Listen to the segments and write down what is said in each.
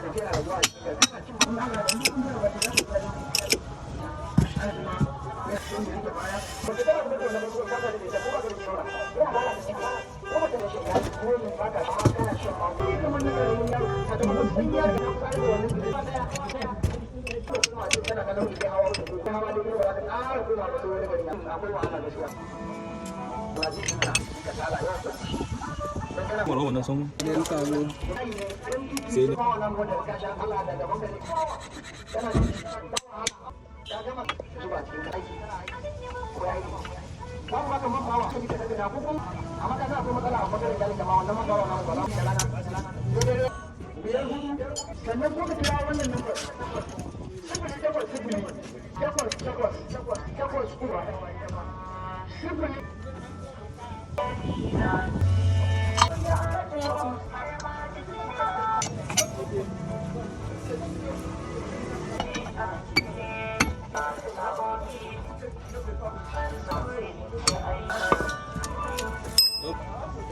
Mà nó xong đến cao luôn. xí đi.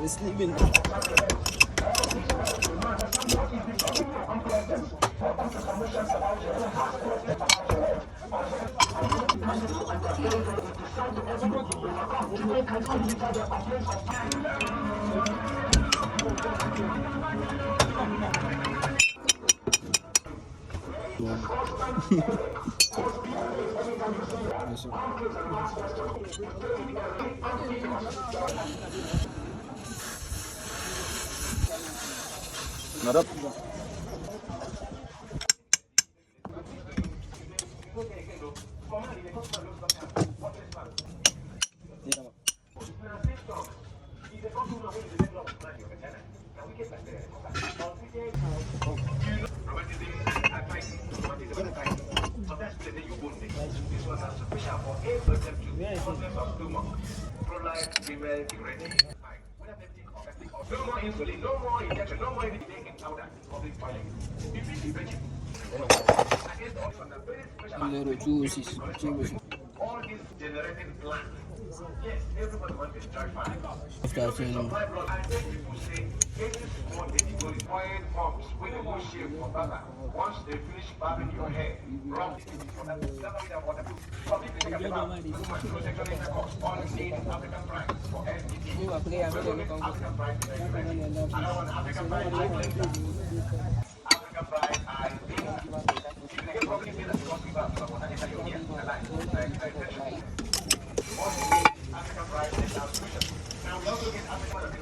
It's sleeping. Nó đất. No more insulin, no more injection, no more anything in powder. Public toilet. All these generating plants. Yes, everybody wants to enjoy fire. My blood, I think people say any small baby go required forms when they go shave for Baba. Once they finish barbing your hair, rub it for that. That's what water do. Some people think about woman protection intercourse, all in African pride for STD. African pride is very I don't want African pride, I think African pride, I think if they get probably feel that because we have someone that is here, alive, African pride is our solution. Now we also get African pride,